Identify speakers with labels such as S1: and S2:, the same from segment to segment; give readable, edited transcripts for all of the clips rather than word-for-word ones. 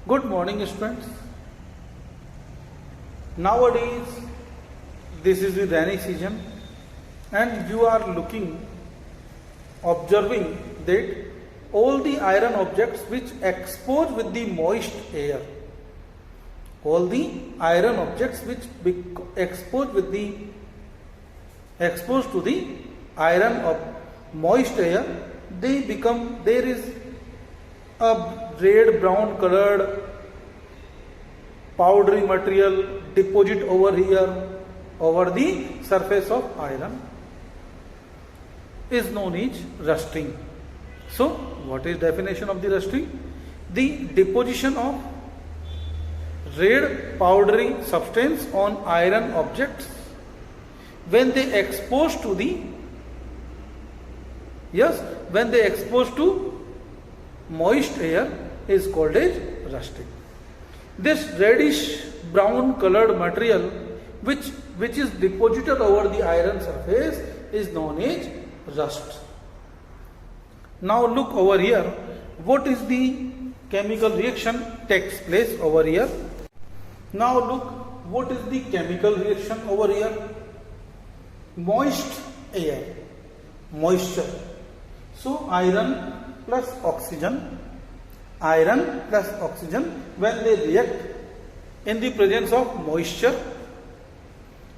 S1: Good morning, students. Nowadays, this is the rainy season, and you are observing that all the iron objects which expose with the moist air, all the iron objects which exposed to the iron of moist air, there is a red brown colored powdery material deposit over here over the surface of iron is known as rusting. So what is definition of the rusting? The deposition of red powdery substance on iron objects when they expose to moist air is called as rusting. This reddish brown colored material which is deposited over the iron surface is known as rust. Now look over here, what is the chemical reaction takes place over here. Now look, what is the chemical reaction over here? Moist air, moisture. So iron plus oxygen, when they react in the presence of moisture,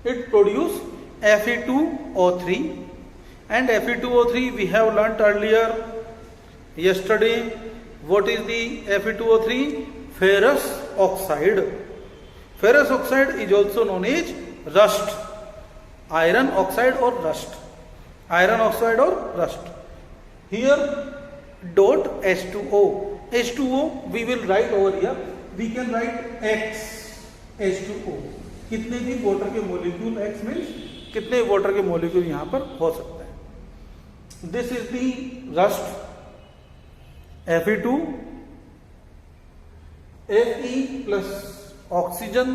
S1: it produces Fe2O3, and Fe2O3 we have learnt earlier yesterday. What is the Fe2O3? Ferrous oxide. Ferrous oxide is also known as rust, iron oxide or rust, Here dot H2O. H2O we will write over here. We can write X H2O. कितने भी water के molecule X means कितने water के molecule यहाँ पर हो सकते हैं. This is the rust Fe2 Fe plus oxygen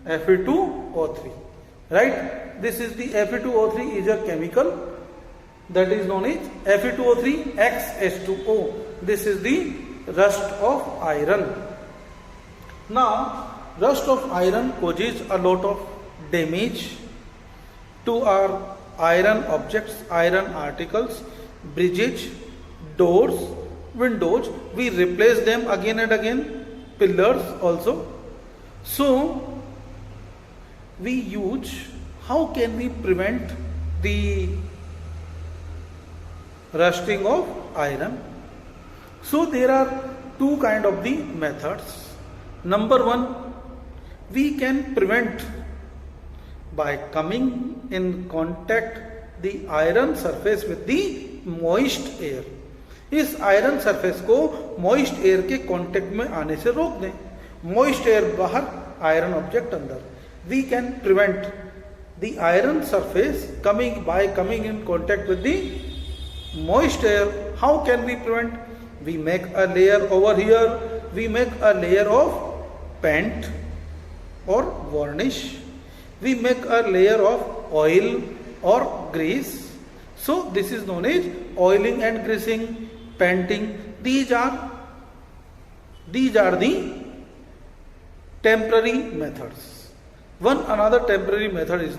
S1: Fe2O3. Right? This is the Fe2O3 is a chemical that is known as Fe2O3 XH2O. This is the rust of iron. Now, rust of iron causes a lot of damage to our iron objects, iron articles, bridges, doors, windows. We replace them again and again, pillars also. So, how can we prevent the rusting of iron? So there are two kind of the methods. Number one, we can prevent by coming in contact the iron surface with the moist air. इस iron surface को moist air के contact में आने से रोक दें. moist air बाहर, iron object अंदर. We can prevent the iron surface by coming in contact with the moist air. How can we prevent? We make a layer over here. We make a layer of paint or varnish. We make a layer of oil or grease. So this is known as oiling and greasing, painting. These are the temporary methods. Another temporary method is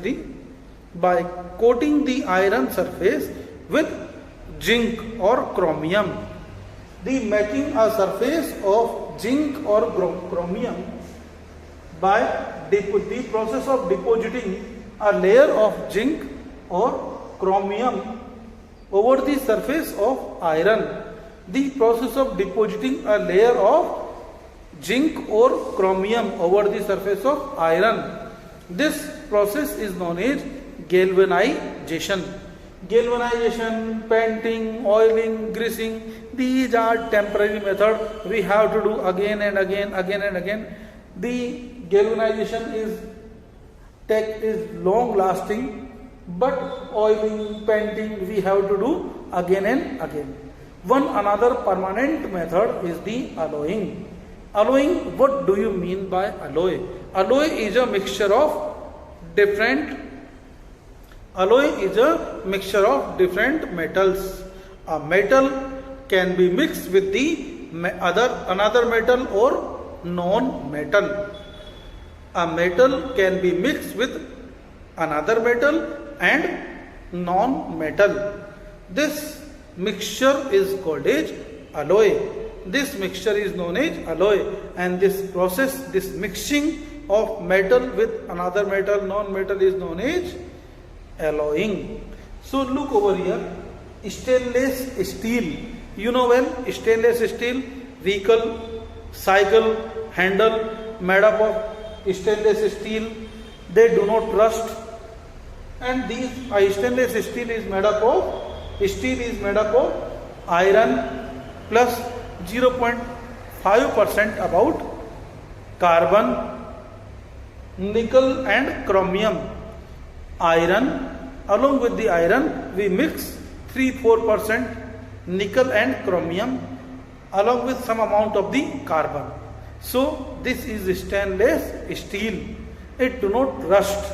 S1: by coating the iron surface with zinc or chromium. Making a surface of zinc or chromium by the process of depositing a layer of zinc or chromium over the surface of iron. The process of depositing a layer of zinc or chromium over the surface of iron. This process is known as galvanization. Galvanization, painting, oiling, greasing, these are temporary methods we have to do again and again. The galvanization is long lasting, but oiling, painting we have to do again and again. Another permanent method is the alloying. Alloying, what do you mean by alloy? Alloy is a mixture of different metals. A metal can be mixed with another metal or non-metal. A metal can be mixed with another metal and non-metal. This mixture is called as alloy. This mixture is known as alloy, and this process, this mixing of metal with another metal, non-metal, is known as alloying. So look over here, stainless steel. You know well, stainless steel, vehicle, cycle, handle made up of stainless steel. They do not rust. And these stainless steel is made up of iron plus 0.5% about carbon, nickel and chromium. Iron, along with the iron we mix 3-4% nickel and chromium along with some amount of the carbon. So this is stainless steel. It do not rust.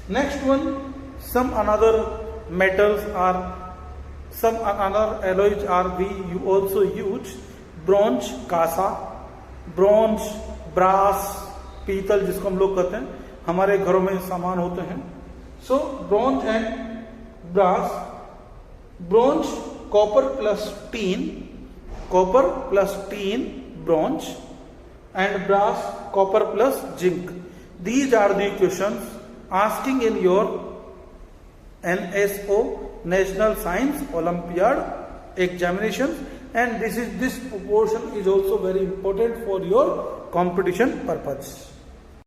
S1: Next one, some another metals are, some another alloys are we also use. Bronze कांसा, bronze brass, पीतल जिसको हम लोग कहते हैं, हमारे घरों में सामान होते हैं. So bronze and brass. Bronze copper plus tin bronze, and brass copper plus zinc. These are the questions asking in your NSO National Science Olympiad examinations, and this proportion is also very important for your competition purpose.